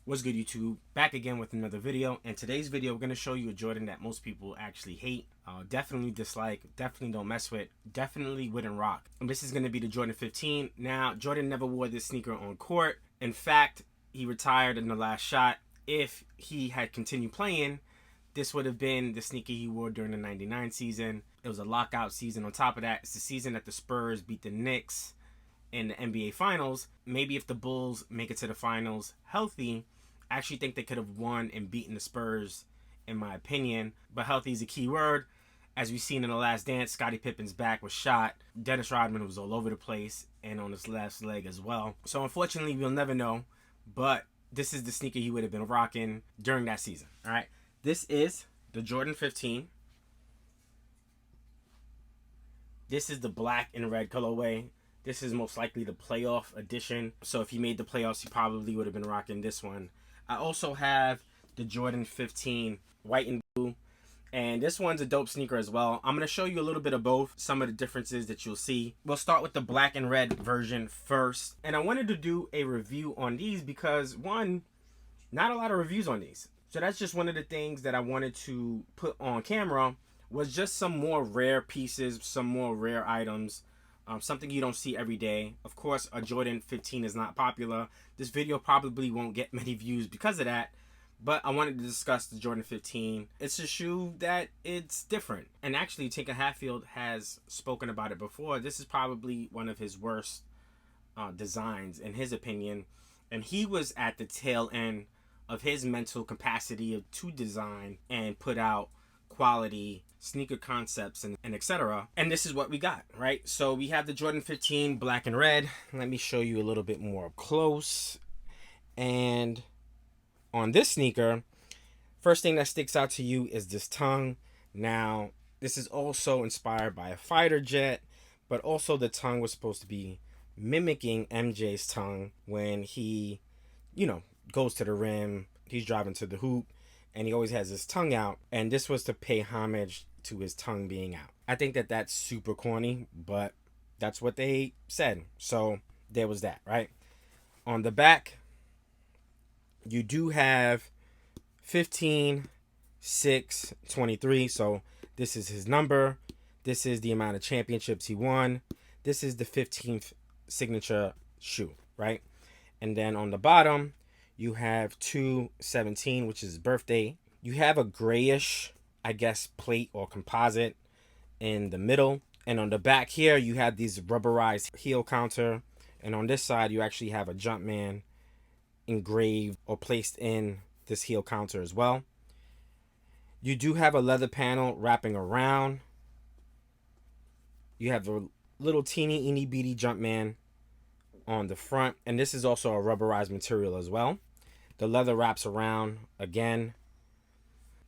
What's good, YouTube? Back again with another video. And today's video, we're going to show you a Jordan that most people actually hate, definitely dislike, definitely don't mess with, definitely wouldn't rock. And this is going to be the Jordan 15. Now, Jordan never wore this sneaker on court. In fact, he retired in the last shot. If he had continued playing, this would have been the sneaker he wore during the 99 season. It was a lockout season. On top of that, it's the season that the Spurs beat the Knicks in the NBA Finals. Maybe if the Bulls make it to the finals healthy, I actually think they could have won and beaten the Spurs, in my opinion. But healthy is a key word. As we've seen in The Last Dance, Scottie Pippen's back was shot. Dennis Rodman was all over the place and on his left leg as well. So unfortunately, we'll never know. But this is the sneaker he would have been rocking during that season. All right. This is the Jordan 15. This is the black and red colorway. This is most likely the playoff edition. So if he made the playoffs, he probably would have been rocking this one. I also have the Jordan 15 white and blue. And this one's a dope sneaker as well. I'm going to show you a little bit of both, some of the differences that you'll see. We'll start with the black and red version first. And I wanted to do a review on these because, one, not a lot of reviews on these. So that's just one of the things that I wanted to put on camera, was just some more rare pieces, some more rare items. Something you don't see every day. Of course, a Jordan 15 is not popular. This video probably won't get many views because of that. But I wanted to discuss the Jordan 15. It's a shoe that it's different. And actually, Tinker Hatfield has spoken about it before. This is probably one of his worst designs, in his opinion. And he was at the tail end of his mental capacity to design and put out quality sneaker concepts and etc. And this is what we got, right? So we have the Jordan 15 black and red. Let me show you a little bit more up close. And on this sneaker, first thing that sticks out to you is this tongue. Now, this is also inspired by a fighter jet, but also the tongue was supposed to be mimicking MJ's tongue when he, goes to the rim, he's driving to the hoop, and he always has his tongue out. And this was to pay homage to his tongue being out. I think that that's super corny, but that's what they said. So there was that, right? On the back, you do have 15, 6, 23. So this is his number. This is the amount of championships he won. This is the 15th signature shoe, right? And then on the bottom, you have 2/17, which is his birthday. You have a grayish, I guess, plate or composite in the middle. And on the back here, you have these rubberized heel counter. And on this side, you actually have a Jumpman engraved or placed in this heel counter as well. You do have a leather panel wrapping around. You have a little teeny eeny beady Jumpman on the front, and this is also a rubberized material as well. The leather wraps around again,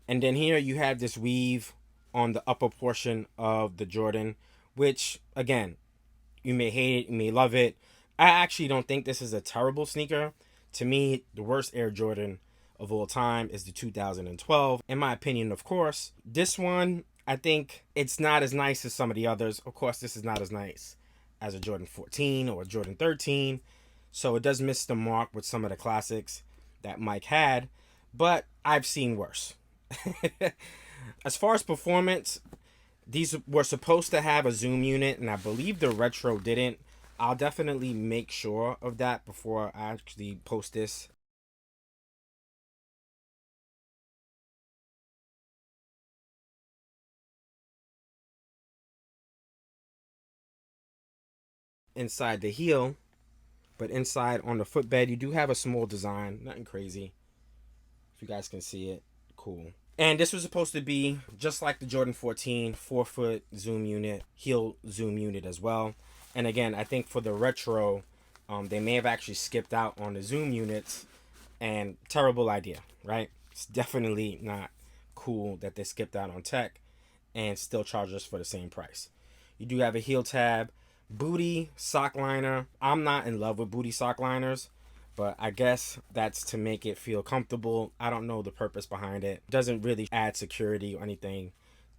and then here you have this weave on the upper portion of the Jordan, which again, you may hate it, you may love it. I actually don't think this is a terrible sneaker. To me, the worst Air Jordan of all time is the 2012, in my opinion. Of course, this one, I think it's not as nice as some of the others. Of course, this is not as nice as a Jordan 14 or a Jordan 13. So it does miss the mark with some of the classics that Mike had. But I've seen worse. As far as performance, these were supposed to have a zoom unit, and I believe the Retro didn't. I'll definitely make sure of that before I actually post this. Inside the heel, but inside on the footbed, you do have a small design, nothing crazy. If you guys can see it, cool. And this was supposed to be just like the Jordan 14, 4-foot zoom unit, heel zoom unit as well. And again, I think for the Retro, they may have actually skipped out on the zoom units, and terrible idea, right? It's definitely not cool that they skipped out on tech and still charge us for the same price. You do have a heel tab, booty sock liner. I'm not in love with booty sock liners, but I guess that's to make it feel comfortable. I don't know the purpose behind it. Doesn't really add security or anything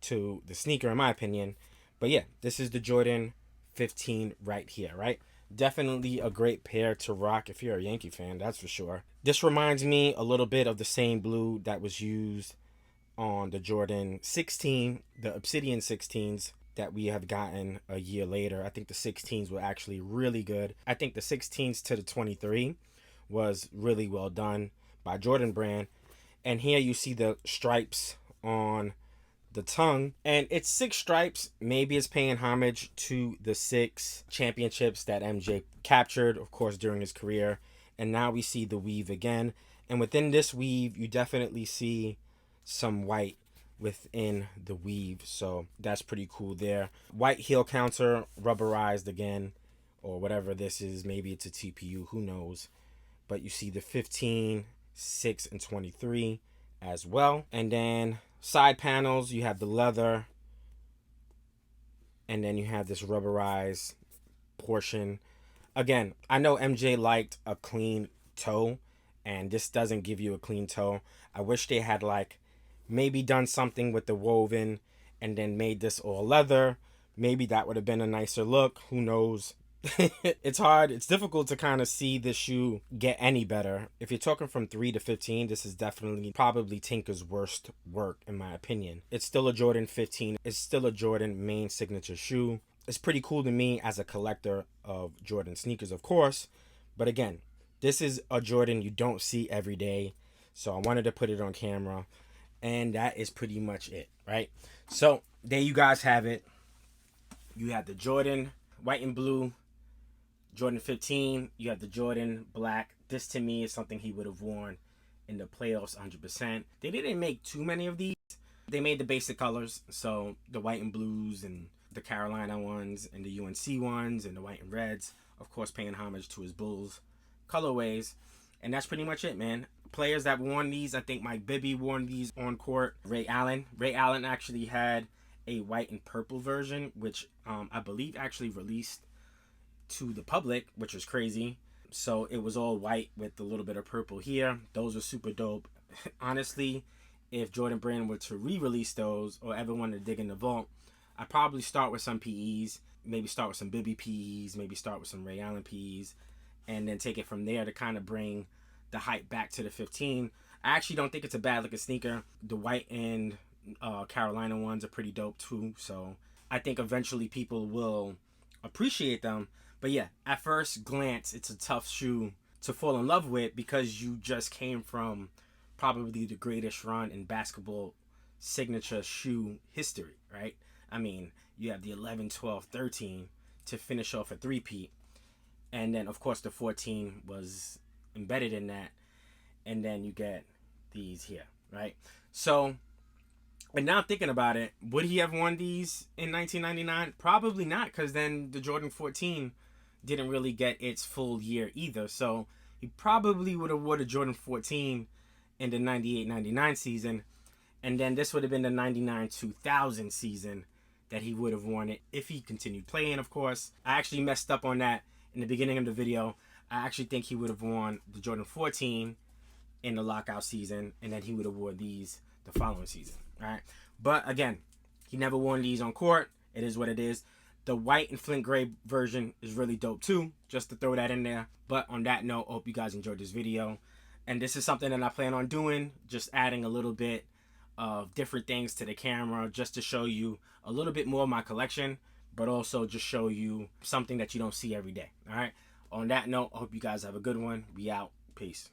to the sneaker, in my opinion. But yeah, this is the Jordan 15 right here, right? Definitely a great pair to rock if you're a Yankee fan, that's for sure. This reminds me a little bit of the same blue that was used on the Jordan 16, the Obsidian 16s that we have gotten a year later. I think the 16s were actually really good. I think the 16s to the 23 was really well done by Jordan Brand. And here you see the stripes on the tongue, and it's 6 stripes. Maybe it's paying homage to the 6 championships that MJ captured, of course, during his career. And now we see the weave again, and within this weave you definitely see some white within the weave, so that's pretty cool there. White heel counter, rubberized again, or whatever this is. Maybe it's a TPU, who knows. But you see the 15, 6, and 23 as well. And then side panels, you have the leather, and then you have this rubberized portion. Again, I know MJ liked a clean toe, and this doesn't give you a clean toe. I wish they had like maybe done something with the woven and then made this all leather. Maybe that would have been a nicer look. Who knows? It's hard. It's difficult to kind of see this shoe get any better. If you're talking from 3 to 15, this is definitely probably Tinker's worst work, in my opinion. It's still a Jordan 15. It's still a Jordan main signature shoe. It's pretty cool to me as a collector of Jordan sneakers, of course. But again, this is a Jordan you don't see every day. So I wanted to put it on camera. And that is pretty much it, right? So there you guys have it. You have the Jordan white and blue Jordan 15. You have the Jordan black. This to me is something he would have worn in the playoffs 100%. They didn't make too many of these. They made the basic colors. So the white and blues and the Carolina ones and the UNC ones and the white and reds. Of course, paying homage to his Bulls colorways. And that's pretty much it, man. Players that worn these, I think Mike Bibby wore these on court. Ray Allen. Ray Allen actually had a white and purple version, which I believe actually released to the public, which was crazy. So it was all white with a little bit of purple here. Those are super dope. Honestly, if Jordan Brand were to re-release those or ever wanted to dig in the vault, I'd probably start with some PEs, maybe start with some Bibby PEs, maybe start with some Ray Allen PEs, and then take it from there to kind of bring the hype back to the 15. I actually don't think it's a bad looking sneaker. The white and Carolina ones are pretty dope too, so I think eventually people will appreciate them. But yeah, at first glance, it's a tough shoe to fall in love with because you just came from probably the greatest run in basketball signature shoe history, right? I mean, you have the 11, 12, 13 to finish off a three-peat. And then, of course, the 14 was embedded in that. And then you get these here, right? So, and now thinking about it, would he have won these in 1999? Probably not, because then the Jordan 14 didn't really get its full year either. So he probably would have won a Jordan 14 in the 98-99 season. And then this would have been the 99-2000 season that he would have won it if he continued playing, of course. I actually messed up on that in the beginning of the video. I actually think he would have won the Jordan 14 in the lockout season, and then he would have worn these the following season. All right. But again, he never worn these on court. It is what it is. The white and flint gray version is really dope too, just to throw that in there. But on that note, I hope you guys enjoyed this video. And this is something that I plan on doing, just adding a little bit of different things to the camera just to show you a little bit more of my collection, but also just show you something that you don't see every day. All right. On that note, I hope you guys have a good one. We out. Peace.